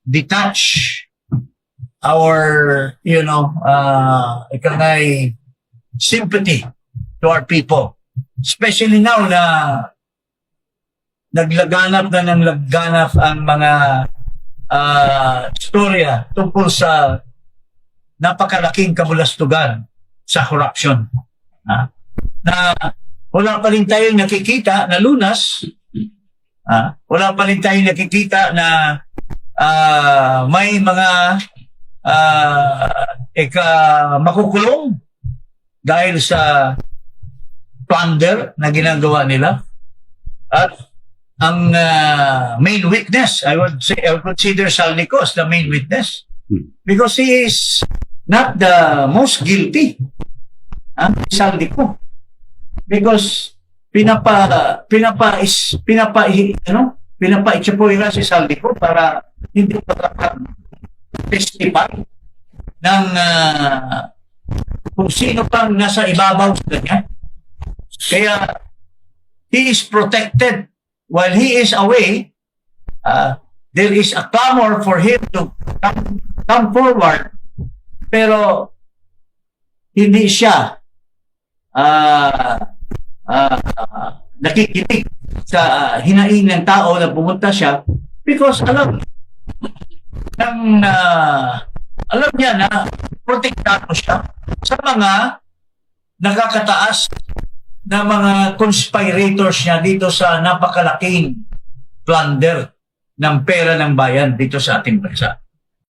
detach our, ikangay sympathy to our people. Especially now na naglaganap ang mga storya tungkol sa napakalaking kabulastugan sa corruption. Na wala pa rin tayong nakikita na lunas. Wala pa rin tayong nakikita na may mga makukulong dahil sa plunder na ginagawa nila. At ang main witness, I would consider Saldico as the main witness because he is not the most guilty. Saldico. Because pinapa-itsapuira si Saldico para hindi makapag-testify ng kung sino pang nasa ibabaw sa kanya. Kaya he is protected while he is away. There is a clamor for him to come forward, pero hindi siya nakikinig sa hinaing ng tao na pumunta siya because alam niya na protektado siya sa mga nakakataas na mga conspirators niya dito sa napakalaking plunder ng pera ng bayan dito sa ating bansa.